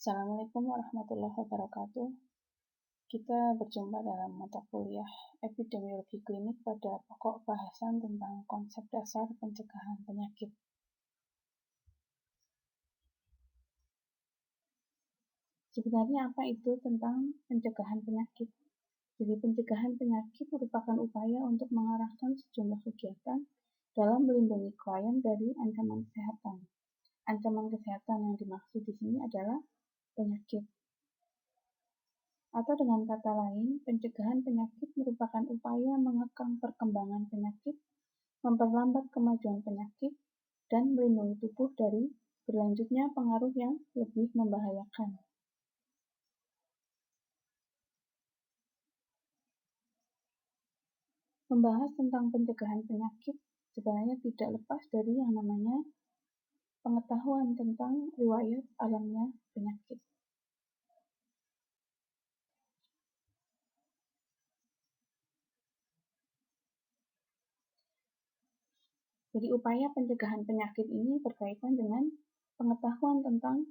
Assalamualaikum warahmatullahi wabarakatuh. Kita berjumpa dalam mata kuliah epidemiologi klinik pada pokok bahasan tentang konsep dasar pencegahan penyakit. Sebenarnya apa itu tentang pencegahan penyakit? Jadi pencegahan penyakit merupakan upaya untuk mengarahkan sejumlah kegiatan dalam melindungi klien dari ancaman kesehatan. Ancaman kesehatan yang dimaksud di sini adalah penyakit. Atau dengan kata lain, pencegahan penyakit merupakan upaya mengekang perkembangan penyakit, memperlambat kemajuan penyakit, dan melindungi tubuh dari berlanjutnya pengaruh yang lebih membahayakan. Membahas tentang pencegahan penyakit sebenarnya tidak lepas dari yang namanya pengetahuan tentang riwayat alamiah penyakit. Jadi upaya pencegahan penyakit ini berkaitan dengan pengetahuan tentang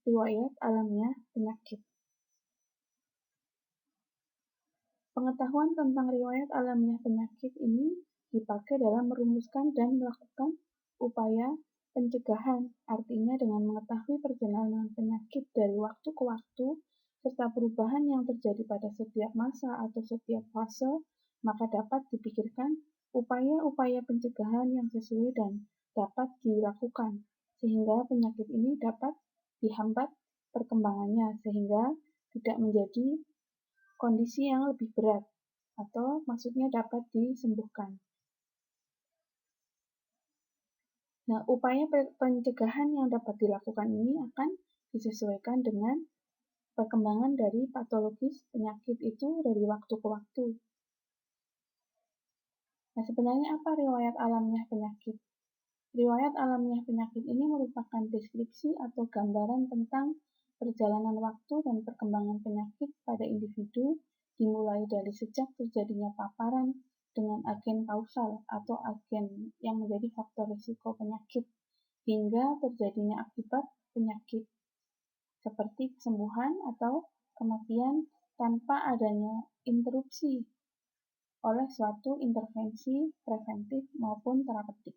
riwayat alamiah penyakit. Pengetahuan tentang riwayat alamiah penyakit ini dipakai dalam merumuskan dan melakukan upaya pencegahan, artinya dengan mengetahui perjalanan penyakit dari waktu ke waktu, serta perubahan yang terjadi pada setiap masa atau setiap fase, maka dapat dipikirkan upaya-upaya pencegahan yang sesuai dan dapat dilakukan, sehingga penyakit ini dapat dihambat perkembangannya, sehingga tidak menjadi kondisi yang lebih berat, atau maksudnya dapat disembuhkan. Nah, upaya pencegahan yang dapat dilakukan ini akan disesuaikan dengan perkembangan dari patologis penyakit itu dari waktu ke waktu. Nah, sebenarnya apa riwayat alamiah penyakit? Riwayat alamiah penyakit ini merupakan deskripsi atau gambaran tentang perjalanan waktu dan perkembangan penyakit pada individu dimulai dari sejak terjadinya paparan dengan agen kausal atau agen yang menjadi faktor risiko penyakit hingga terjadinya akibat penyakit seperti kesembuhan atau kematian tanpa adanya interupsi oleh suatu intervensi preventif maupun terapeutik.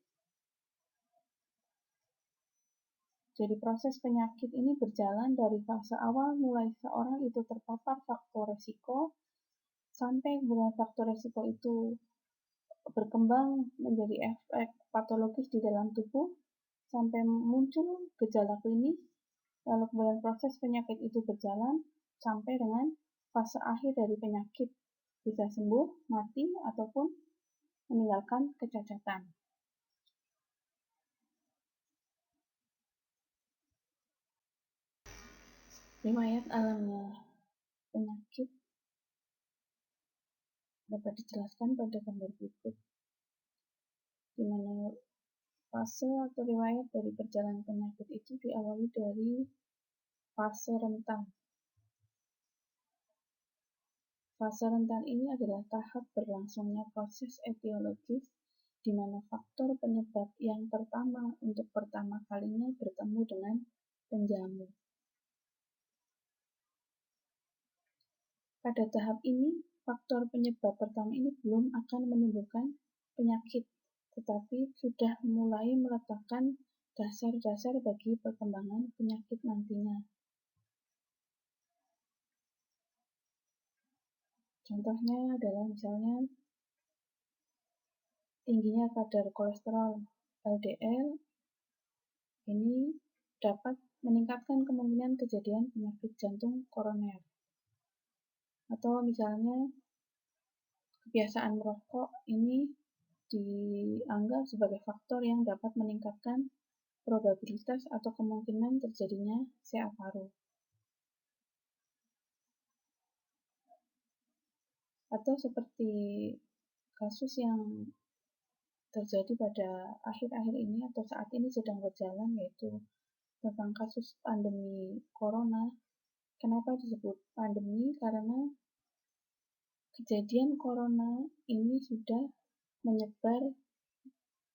Jadi proses penyakit ini berjalan dari fase awal mulai seorang itu terpapar faktor resiko sampai kemudian faktor resiko itu berkembang menjadi efek patologis di dalam tubuh sampai muncul gejala klinis, lalu kemudian proses penyakit itu berjalan sampai dengan fase akhir dari penyakit, bisa sembuh, mati, ataupun meninggalkan kecacatan. Riwayat alamiah penyakit dapat dijelaskan pada gambar berikut, di mana fase atau riwayat dari perjalanan penyakit itu diawali dari fase rentan. Fase rentan ini adalah tahap berlangsungnya proses etiologis di mana faktor penyebab yang pertama untuk pertama kalinya bertemu dengan penjamu. Pada tahap ini, faktor penyebab pertama ini belum akan menimbulkan penyakit, tetapi sudah mulai meletakkan dasar-dasar bagi perkembangan penyakit nantinya. Contohnya adalah misalnya tingginya kadar kolesterol LDL ini dapat meningkatkan kemungkinan kejadian penyakit jantung koroner. Atau misalnya kebiasaan merokok ini dianggap sebagai faktor yang dapat meningkatkan probabilitas atau kemungkinan terjadinya CA paru. Atau seperti kasus yang terjadi pada akhir-akhir ini atau saat ini sedang berjalan, yaitu tentang kasus pandemi corona. Kenapa disebut pandemi? Karena kejadian corona ini sudah menyebar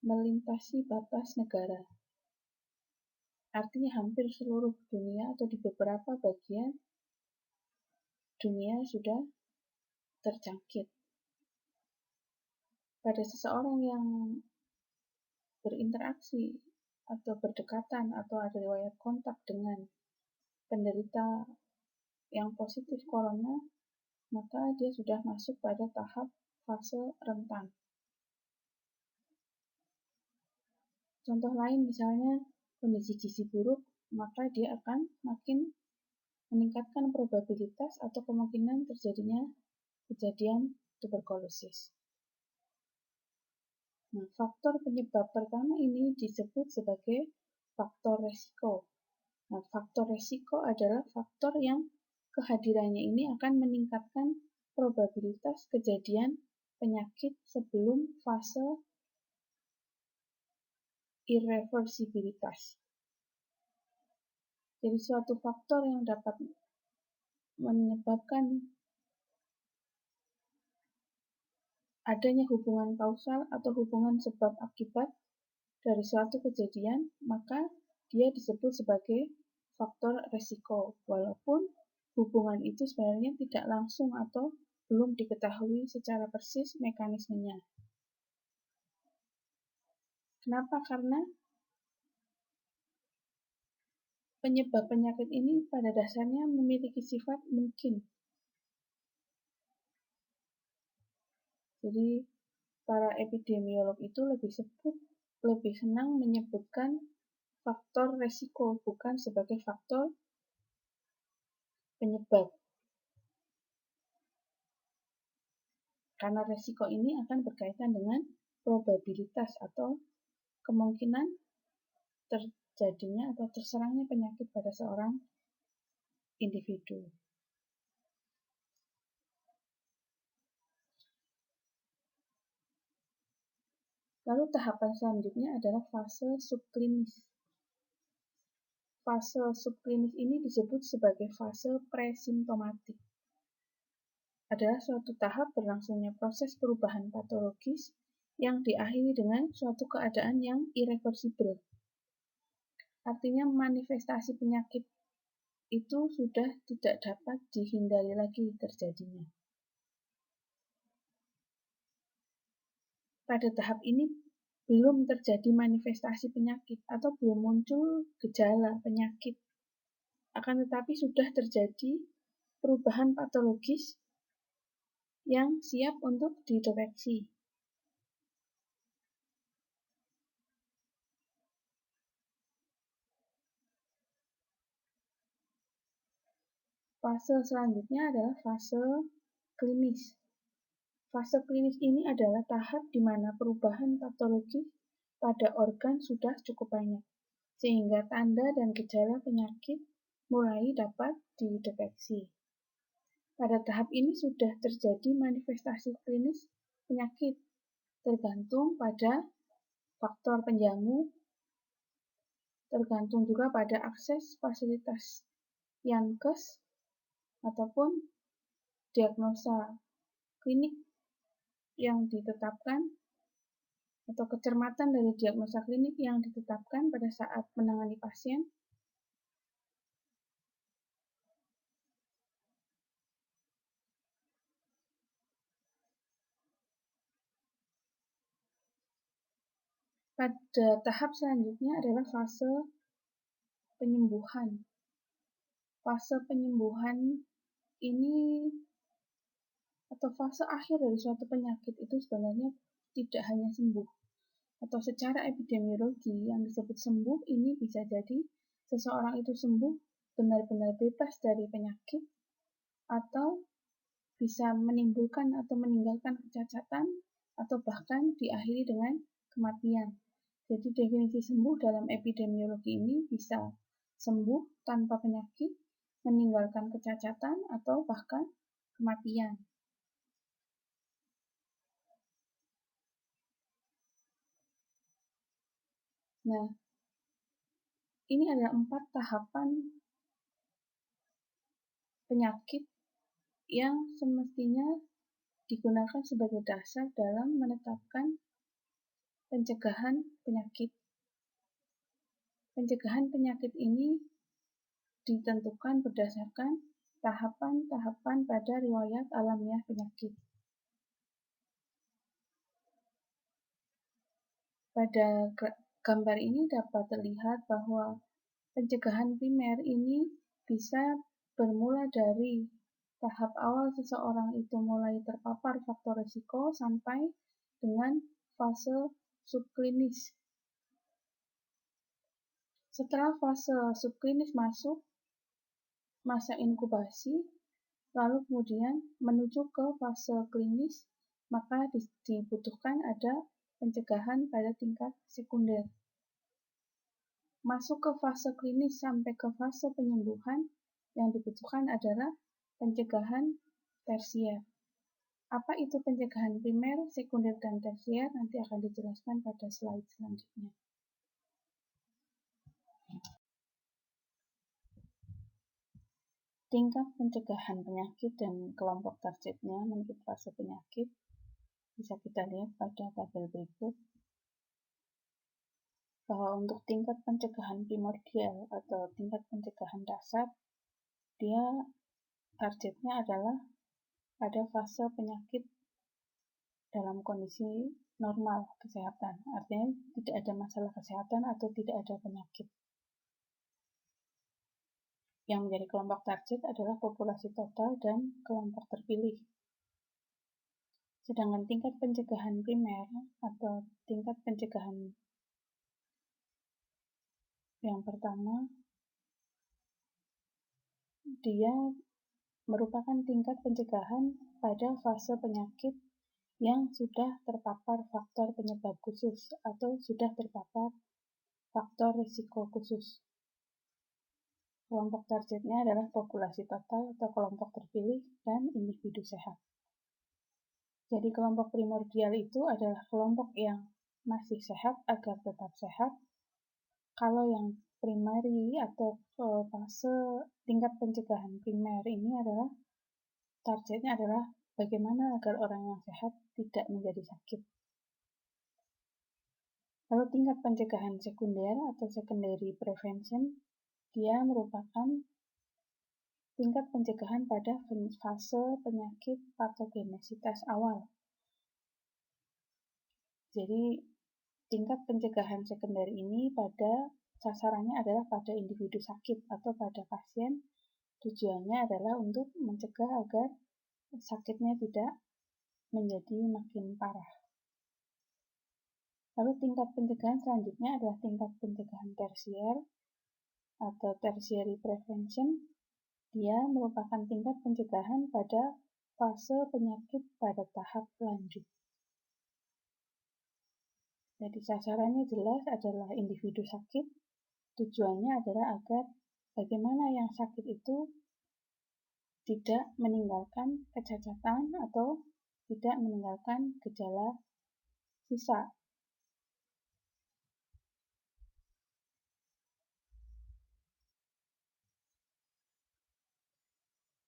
melintasi batas negara. Artinya hampir seluruh dunia atau di beberapa bagian dunia sudah terjangkit. Pada seseorang yang berinteraksi atau berdekatan atau ada riwayat kontak dengan penderita yang positif corona, maka dia sudah masuk pada tahap fase rentan. Contoh lain misalnya kondisi gizi buruk, maka dia akan makin meningkatkan probabilitas atau kemungkinan terjadinya kejadian tuberkulosis. Nah, faktor penyebab pertama ini disebut sebagai faktor resiko. Nah, faktor resiko adalah faktor yang kehadirannya ini akan meningkatkan probabilitas kejadian penyakit sebelum fase irreversibilitas. Jadi suatu faktor yang dapat menyebabkan adanya hubungan kausal atau hubungan sebab akibat dari suatu kejadian, maka dia disebut sebagai faktor resiko, walaupun hubungan itu sebenarnya tidak langsung atau belum diketahui secara persis mekanismenya. Kenapa? Karena penyebab penyakit ini pada dasarnya memiliki sifat mungkin. Jadi para epidemiolog itu lebih senang menyebutkan faktor resiko bukan sebagai faktor penyebab. Karena resiko ini akan berkaitan dengan probabilitas atau kemungkinan terjadinya atau terserangnya penyakit pada seorang individu. Lalu tahapan selanjutnya adalah fase subklinis. Fase subklinis ini disebut sebagai fase presimptomatik. Adalah suatu tahap berlangsungnya proses perubahan patologis yang diakhiri dengan suatu keadaan yang irreversibel. Artinya manifestasi penyakit itu sudah tidak dapat dihindari lagi terjadinya. Pada tahap ini belum terjadi manifestasi penyakit atau belum muncul gejala penyakit. Akan tetapi sudah terjadi perubahan patologis yang siap untuk dideteksi. Fase selanjutnya adalah fase klinis. Fase klinis ini adalah tahap di mana perubahan patologis pada organ sudah cukup banyak, sehingga tanda dan gejala penyakit mulai dapat dideteksi. Pada tahap ini sudah terjadi manifestasi klinis penyakit, tergantung pada faktor penjamu, tergantung juga pada akses fasilitas Yankes, ataupun diagnosa klinik yang ditetapkan atau kecermatan dari diagnosa klinik yang ditetapkan pada saat menangani pasien. Pada tahap selanjutnya adalah fase penyembuhan. Fase penyembuhan ini atau fase akhir dari suatu penyakit itu sebenarnya tidak hanya sembuh. Atau secara epidemiologi yang disebut sembuh ini bisa jadi seseorang itu sembuh benar-benar bebas dari penyakit atau bisa menimbulkan atau meninggalkan kecacatan atau bahkan diakhiri dengan kematian. Jadi definisi sembuh dalam epidemiologi ini bisa sembuh tanpa penyakit, meninggalkan kecacatan atau bahkan kematian. Nah, ini ada 4 tahapan penyakit yang semestinya digunakan sebagai dasar dalam menetapkan pencegahan penyakit. Pencegahan penyakit ini ditentukan berdasarkan tahapan-tahapan pada riwayat alamiah penyakit. Pada gambar ini dapat terlihat bahwa pencegahan primer ini bisa bermula dari tahap awal seseorang itu mulai terpapar faktor risiko sampai dengan fase subklinis. Setelah fase subklinis masuk masa inkubasi, lalu kemudian menuju ke fase klinis, maka dibutuhkan ada pencegahan pada tingkat sekunder. Masuk ke fase klinis sampai ke fase penyembuhan, yang dibutuhkan adalah pencegahan tersier. Apa itu pencegahan primer, sekunder, dan tersier? Nanti akan dijelaskan pada slide selanjutnya. Tingkat pencegahan penyakit dan kelompok targetnya menurut fase penyakit bisa kita lihat pada tabel berikut, bahwa untuk tingkat pencegahan primordial atau tingkat pencegahan dasar, dia targetnya adalah pada fase penyakit dalam kondisi normal kesehatan, artinya tidak ada masalah kesehatan atau tidak ada penyakit. Yang menjadi kelompok target adalah populasi total dan kelompok terpilih. Sedangkan tingkat pencegahan primer atau tingkat pencegahan yang pertama, dia merupakan tingkat pencegahan pada fase penyakit yang sudah terpapar faktor penyebab khusus atau sudah terpapar faktor risiko khusus. Kelompok targetnya adalah populasi total atau kelompok terpilih dan individu sehat. Jadi kelompok primordial itu adalah kelompok yang masih sehat agar tetap sehat. Kalau yang primary atau fase tingkat pencegahan primer ini adalah targetnya adalah bagaimana agar orang yang sehat tidak menjadi sakit. Lalu tingkat pencegahan sekunder atau secondary prevention, dia merupakan tingkat pencegahan pada fase penyakit patogenesitas awal. Jadi tingkat pencegahan sekunder ini pada sasarannya adalah pada individu sakit atau pada pasien. Tujuannya adalah untuk mencegah agar sakitnya tidak menjadi makin parah. Lalu tingkat pencegahan selanjutnya adalah tingkat pencegahan tersier atau tertiary prevention. Dia merupakan tingkat pencegahan pada fase penyakit pada tahap lanjut. Jadi sasarannya jelas adalah individu sakit. Tujuannya adalah agar bagaimana yang sakit itu tidak meninggalkan kecacatan atau tidak meninggalkan gejala sisa.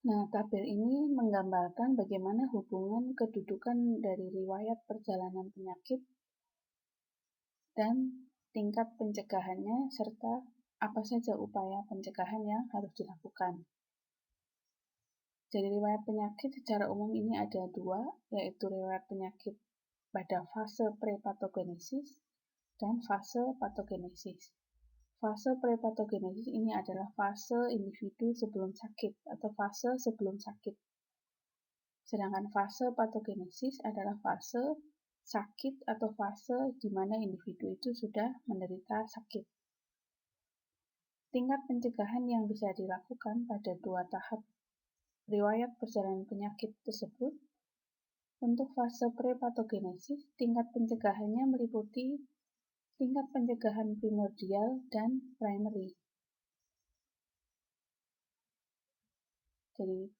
Nah, tabel ini menggambarkan bagaimana hubungan kedudukan dari riwayat perjalanan penyakit dan tingkat pencegahannya serta apa saja upaya pencegahan yang harus dilakukan. Jadi riwayat penyakit secara umum ini ada dua, yaitu riwayat penyakit pada fase prepatogenesis dan fase patogenesis. Fase prepatogenesis ini adalah fase individu sebelum sakit atau fase sebelum sakit. Sedangkan fase patogenesis adalah fase sakit atau fase di mana individu itu sudah menderita sakit. Tingkat pencegahan yang bisa dilakukan pada dua tahap riwayat perjalanan penyakit tersebut. Untuk fase prepatogenesis, tingkat pencegahannya meliputi tingkat pencegahan primordial dan primary. Jadi,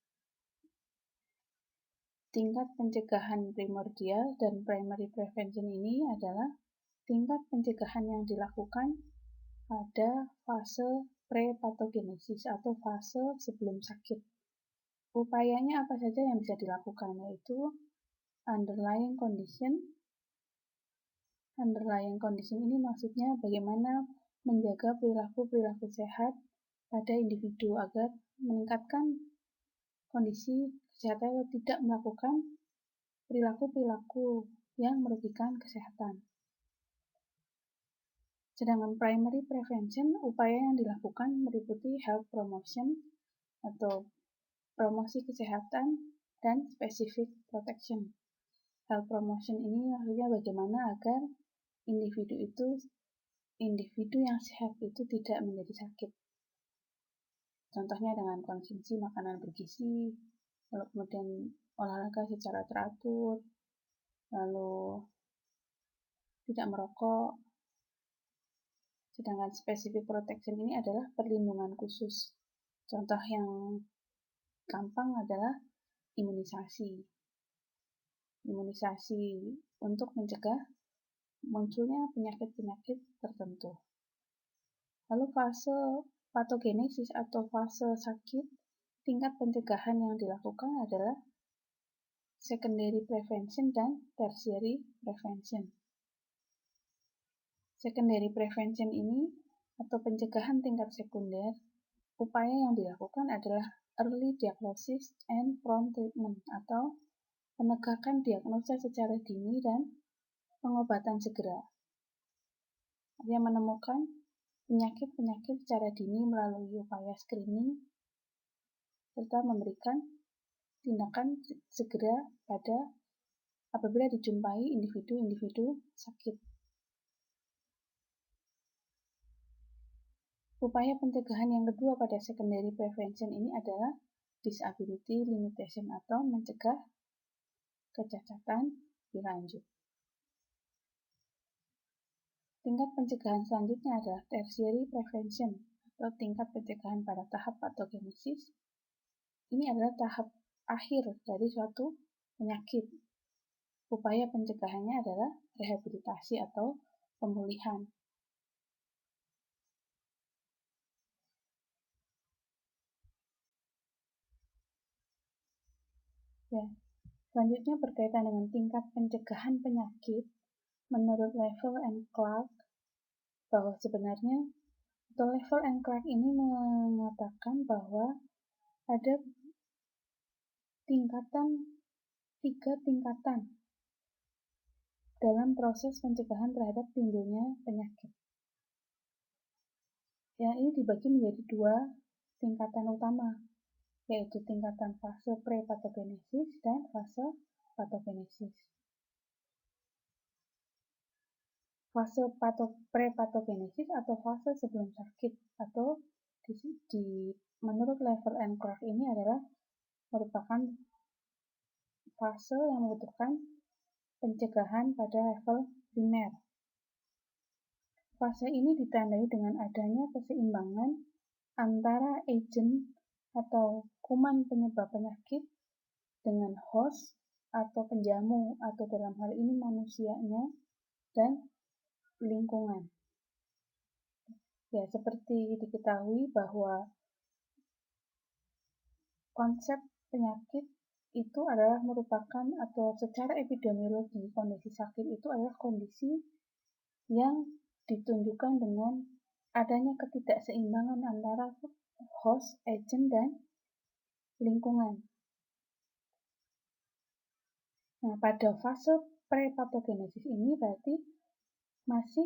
tingkat pencegahan primordial dan primary prevention ini adalah tingkat pencegahan yang dilakukan pada fase prepatogenesis atau fase sebelum sakit. Upayanya apa saja yang bisa dilakukan, yaitu underlying condition. Underlying condition ini maksudnya bagaimana menjaga perilaku-perilaku sehat pada individu agar meningkatkan kondisi kesehatan atau tidak melakukan perilaku-perilaku yang merugikan kesehatan. Sedangkan primary prevention, upaya yang dilakukan meliputi health promotion atau promosi kesehatan dan specific protection. Health promotion ini maksudnya bagaimana agar individu yang sehat itu tidak menjadi sakit. Contohnya dengan konsumsi makanan bergizi, lalu kemudian olahraga secara teratur, lalu tidak merokok. Sedangkan specific protection ini adalah perlindungan khusus. Contoh yang gampang adalah imunisasi. Imunisasi untuk mencegah munculnya penyakit-penyakit tertentu. Lalu fase patogenesis atau fase sakit, tingkat pencegahan yang dilakukan adalah secondary prevention dan tertiary prevention. Secondary prevention ini atau pencegahan tingkat sekunder, upaya yang dilakukan adalah early diagnosis and prompt treatment atau penegakan diagnosa secara dini dan pengobatan segera. Artinya menemukan penyakit-penyakit secara dini melalui upaya screening serta memberikan tindakan segera pada apabila dijumpai individu-individu sakit. Upaya pencegahan yang kedua pada secondary prevention ini adalah disability limitation atau mencegah kecacatan dilanjut. Tingkat pencegahan selanjutnya adalah tertiary prevention atau tingkat pencegahan pada tahap patogenesis. Ini adalah tahap akhir dari suatu penyakit. Upaya pencegahannya adalah rehabilitasi atau pemulihan. Ya, selanjutnya berkaitan dengan tingkat pencegahan penyakit, menurut Level and Clark, bahwa sebenarnya atau Level and Clark ini mengatakan bahwa ada tiga tingkatan dalam proses pencegahan terhadap timbulnya penyakit. Ya, ini dibagi menjadi dua tingkatan utama, yaitu tingkatan fase pre-patogenesis dan fase patogenesis. Fase pre-patogenesis atau fase sebelum sakit atau menurut Level and Clark ini adalah merupakan fase yang membutuhkan pencegahan pada level primer. Fase ini ditandai dengan adanya keseimbangan antara agen atau kuman penyebab penyakit dengan host atau penjamu atau dalam hal ini manusianya dan lingkungan. Ya, seperti diketahui bahwa konsep penyakit itu adalah merupakan atau secara epidemiologi kondisi sakit itu adalah kondisi yang ditunjukkan dengan adanya ketidakseimbangan antara host, agent, dan lingkungan. Nah, pada fase pre-patogenesis ini berarti masih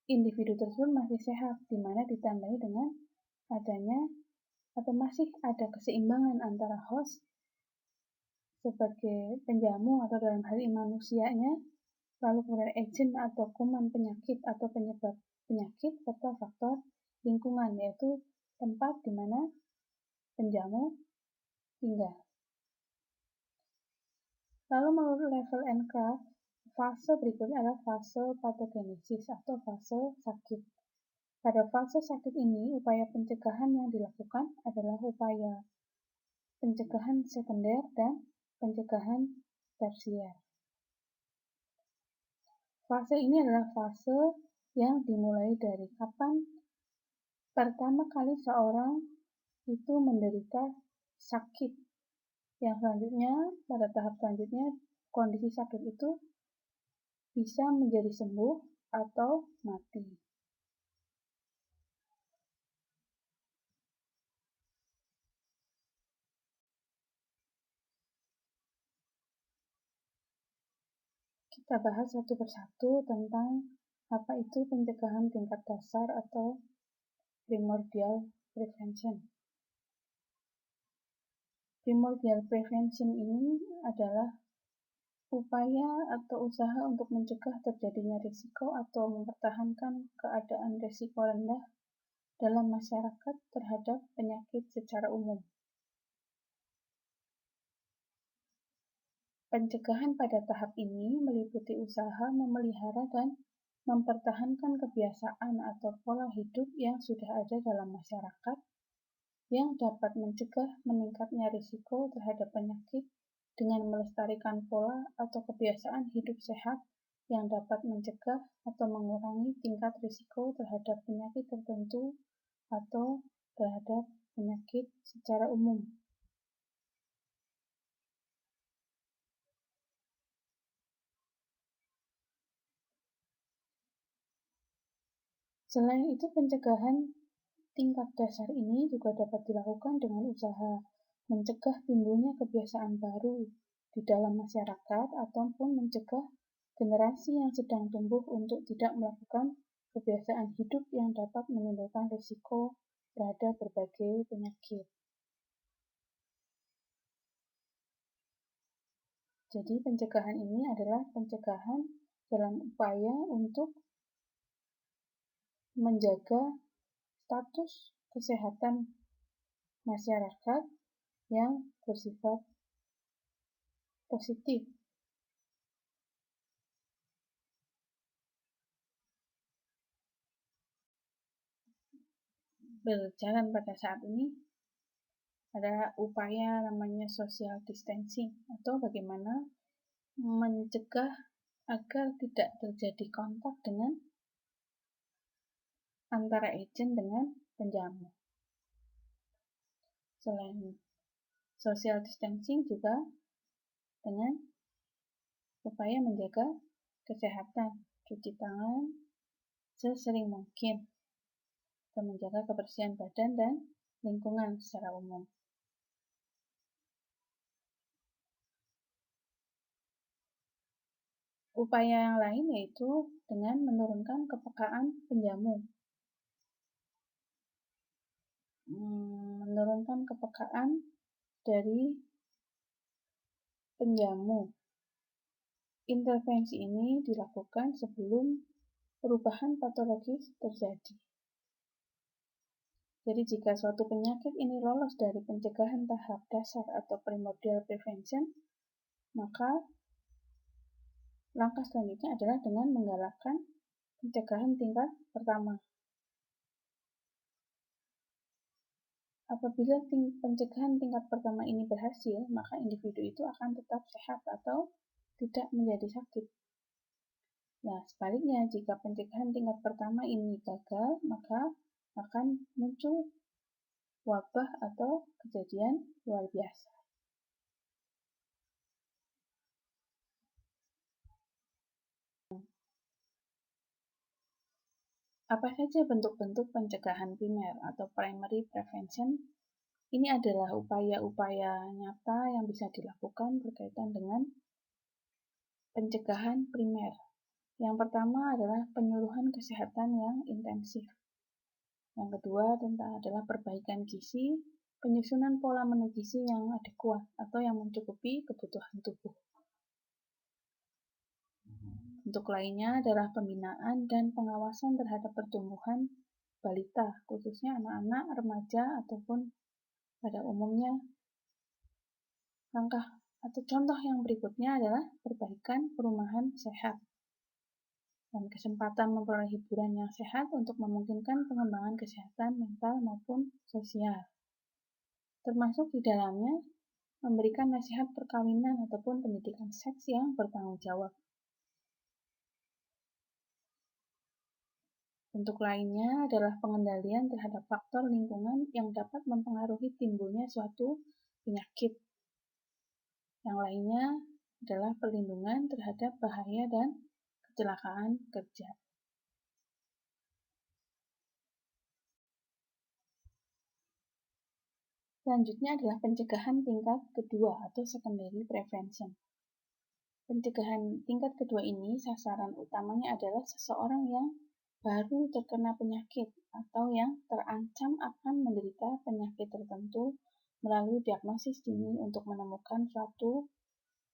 individu tersebut masih sehat, di mana ditandai dengan adanya atau masih ada keseimbangan antara host sebagai penjamu atau dalam hal ini manusianya, lalu kemudian agent atau kuman penyakit atau penyebab penyakit, serta faktor lingkungan, yaitu tempat di mana penjamu tinggal. Lalu menurut Level and Clark, fase berikutnya adalah fase patogenesis atau fase sakit. Pada fase sakit ini, upaya pencegahan yang dilakukan adalah upaya pencegahan sekunder dan pencegahan tersier. Fase ini adalah fase yang dimulai dari kapan pertama kali seorang itu menderita sakit. Yang selanjutnya, pada tahap selanjutnya, kondisi sakit itu bisa menjadi sembuh atau mati. Kita bahas satu persatu tentang apa itu pencegahan tingkat dasar atau primordial prevention. Primordial prevention ini adalah upaya atau usaha untuk mencegah terjadinya risiko atau mempertahankan keadaan risiko rendah dalam masyarakat terhadap penyakit secara umum. Pencegahan pada tahap ini meliputi usaha memelihara dan mempertahankan kebiasaan atau pola hidup yang sudah ada dalam masyarakat yang dapat mencegah meningkatnya risiko terhadap penyakit dengan melestarikan pola atau kebiasaan hidup sehat yang dapat mencegah atau mengurangi tingkat risiko terhadap penyakit tertentu atau terhadap penyakit secara umum. Selain itu, pencegahan tingkat dasar ini juga dapat dilakukan dengan usaha mencegah timbulnya kebiasaan baru di dalam masyarakat ataupun mencegah generasi yang sedang tumbuh untuk tidak melakukan kebiasaan hidup yang dapat menimbulkan risiko terhadap berbagai penyakit. Jadi pencegahan ini adalah pencegahan dalam upaya untuk menjaga status kesehatan masyarakat yang bersifat positif. Berjalan pada saat ini ada upaya namanya social distancing atau bagaimana mencegah agar tidak terjadi kontak dengan antara agen dengan penjamu. Selain social distancing juga dengan upaya menjaga kesehatan, cuci tangan sesering mungkin, dan menjaga kebersihan badan dan lingkungan secara umum. Upaya yang lain yaitu dengan menurunkan kepekaan penjamu. Menurunkan kepekaan dari penjamu. Intervensi ini dilakukan sebelum perubahan patologis terjadi. Jadi jika suatu penyakit ini lolos dari pencegahan tahap dasar atau primordial prevention, maka langkah selanjutnya adalah dengan menggalakkan pencegahan tingkat pertama. Apabila pencegahan tingkat pertama ini berhasil, maka individu itu akan tetap sehat atau tidak menjadi sakit. Nah, sebaliknya, jika pencegahan tingkat pertama ini gagal, maka akan muncul wabah atau kejadian luar biasa. Apa saja bentuk-bentuk pencegahan primer atau primary prevention? Ini adalah upaya-upaya nyata yang bisa dilakukan berkaitan dengan pencegahan primer. Yang pertama adalah penyuluhan kesehatan yang intensif. Yang kedua adalah perbaikan gizi, penyusunan pola menu gizi yang adekuat atau yang mencukupi kebutuhan tubuh. Bentuk lainnya adalah pembinaan dan pengawasan terhadap pertumbuhan balita, khususnya anak-anak, remaja, ataupun pada umumnya. Langkah atau contoh yang berikutnya adalah perbaikan perumahan sehat dan kesempatan memperoleh hiburan yang sehat untuk memungkinkan pengembangan kesehatan mental maupun sosial. Termasuk di dalamnya memberikan nasihat perkawinan ataupun pendidikan seks yang bertanggung jawab. Bentuk lainnya adalah pengendalian terhadap faktor lingkungan yang dapat mempengaruhi timbulnya suatu penyakit. Yang lainnya adalah perlindungan terhadap bahaya dan kecelakaan kerja. Selanjutnya adalah pencegahan tingkat kedua atau secondary prevention. Pencegahan tingkat kedua ini sasaran utamanya adalah seseorang yang baru terkena penyakit atau yang terancam akan menderita penyakit tertentu melalui diagnosis dini untuk menemukan suatu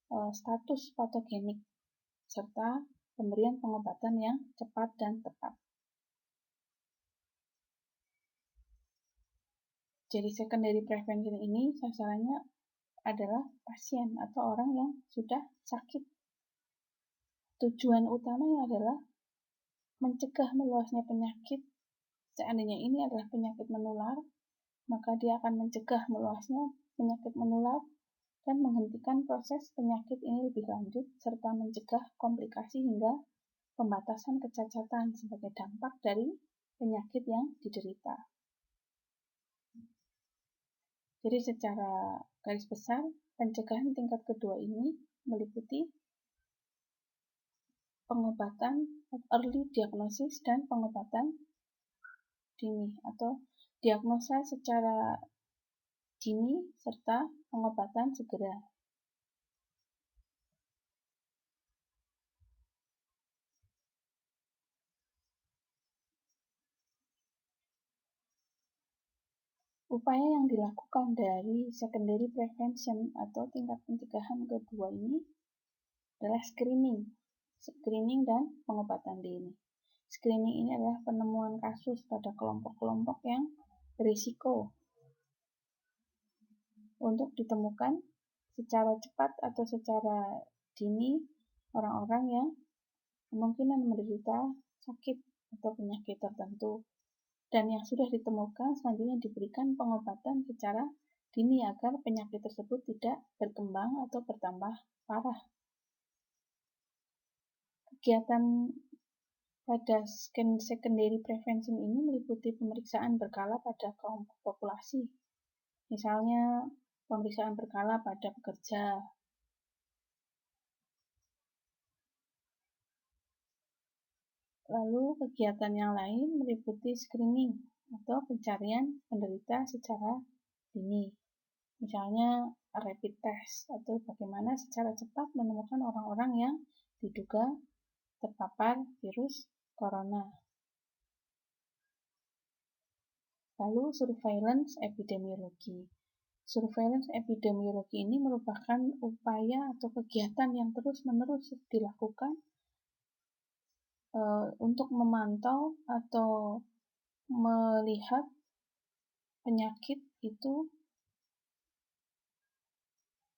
status patogenik serta pemberian pengobatan yang cepat dan tepat. Jadi secondary prevention ini sasarannya adalah pasien atau orang yang sudah sakit. Tujuan utamanya adalah mencegah meluasnya penyakit. Seandainya ini adalah penyakit menular, maka dia akan mencegah meluasnya penyakit menular dan menghentikan proses penyakit ini lebih lanjut serta mencegah komplikasi hingga pembatasan kecacatan sebagai dampak dari penyakit yang diderita. Jadi secara garis besar, pencegahan tingkat kedua ini meliputi pengobatan early diagnosis dan pengobatan dini atau diagnosa secara dini serta pengobatan segera. Upaya yang dilakukan dari secondary prevention atau tingkat pencegahan kedua ini adalah screening dan pengobatan dini. Screening ini adalah penemuan kasus pada kelompok-kelompok yang berisiko untuk ditemukan secara cepat atau secara dini orang-orang yang kemungkinan menderita sakit atau penyakit tertentu dan yang sudah ditemukan selanjutnya diberikan pengobatan secara dini agar penyakit tersebut tidak berkembang atau bertambah parah. Kegiatan pada secondary prevention ini meliputi pemeriksaan berkala pada kelompok populasi. Misalnya pemeriksaan berkala pada pekerja. Lalu kegiatan yang lain meliputi screening atau pencarian penderita secara dini. Misalnya rapid test atau bagaimana secara cepat menemukan orang-orang yang diduga terpapar virus corona. Lalu surveillance epidemiologi. Surveillance epidemiologi ini merupakan upaya atau kegiatan yang terus-menerus dilakukan untuk memantau atau melihat penyakit itu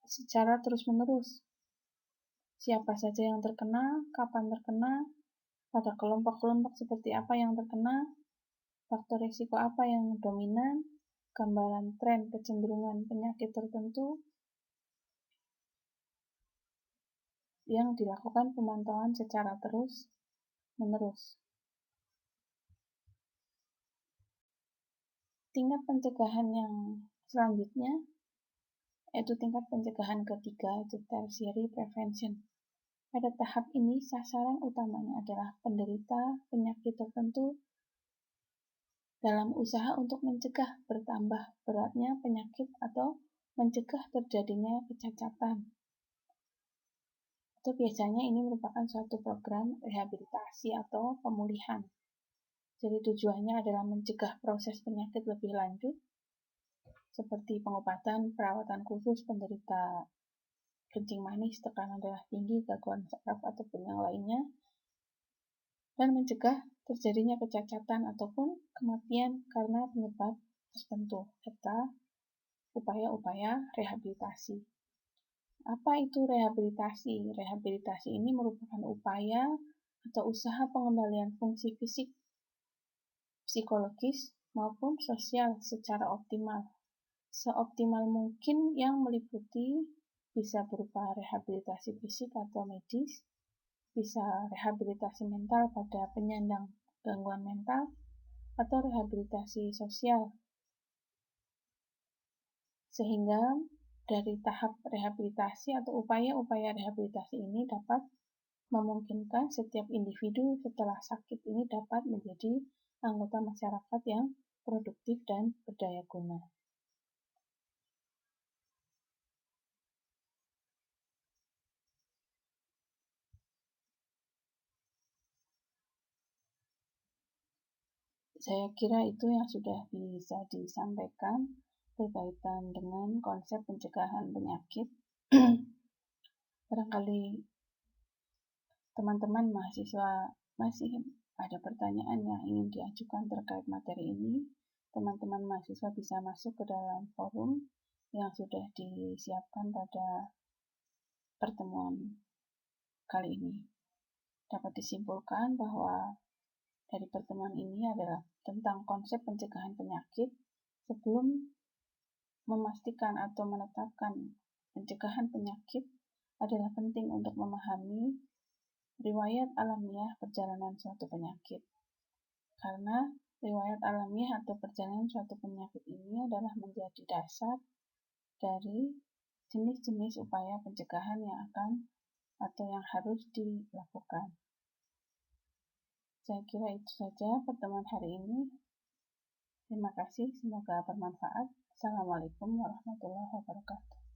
secara terus-menerus. Siapa saja yang terkena, kapan terkena, pada kelompok-kelompok seperti apa yang terkena, faktor risiko apa yang dominan, gambaran tren kecenderungan penyakit tertentu yang dilakukan pemantauan secara terus-menerus. Tingkat pencegahan yang selanjutnya yaitu tingkat pencegahan ketiga, yaitu tertiary prevention. Pada tahap ini, sasaran utamanya adalah penderita penyakit tertentu dalam usaha untuk mencegah bertambah beratnya penyakit atau mencegah terjadinya kecacatan. Atau biasanya ini merupakan suatu program rehabilitasi atau pemulihan. Jadi tujuannya adalah mencegah proses penyakit lebih lanjut, seperti pengobatan, perawatan khusus penderita kencing manis, tekanan darah tinggi, gangguan saraf, ataupun yang lainnya, dan mencegah terjadinya kecacatan ataupun kematian karena penyebab tertentu, serta upaya-upaya rehabilitasi. Apa itu rehabilitasi? Rehabilitasi ini merupakan upaya atau usaha pengembalian fungsi fisik, psikologis, maupun sosial secara optimal. Seoptimal mungkin yang meliputi bisa berupa rehabilitasi fisik atau medis, bisa rehabilitasi mental pada penyandang gangguan mental, atau rehabilitasi sosial. Sehingga dari tahap rehabilitasi atau upaya-upaya rehabilitasi ini dapat memungkinkan setiap individu setelah sakit ini dapat menjadi anggota masyarakat yang produktif dan berdaya guna. Saya kira itu yang sudah bisa disampaikan berkaitan dengan konsep pencegahan penyakit. Barangkali teman-teman mahasiswa masih ada pertanyaan yang ingin diajukan terkait materi ini, teman-teman mahasiswa bisa masuk ke dalam forum yang sudah disiapkan pada pertemuan kali ini. Dapat disimpulkan bahwa dari pertemuan ini adalah tentang konsep pencegahan penyakit. Sebelum memastikan atau menetapkan pencegahan penyakit, adalah penting untuk memahami riwayat alamiah perjalanan suatu penyakit. Karena riwayat alamiah atau perjalanan suatu penyakit ini adalah menjadi dasar dari jenis-jenis upaya pencegahan yang akan atau yang harus dilakukan. Saya kira itu saja pertemuan hari ini. Terima kasih, semoga bermanfaat. Assalamualaikum warahmatullahi wabarakatuh.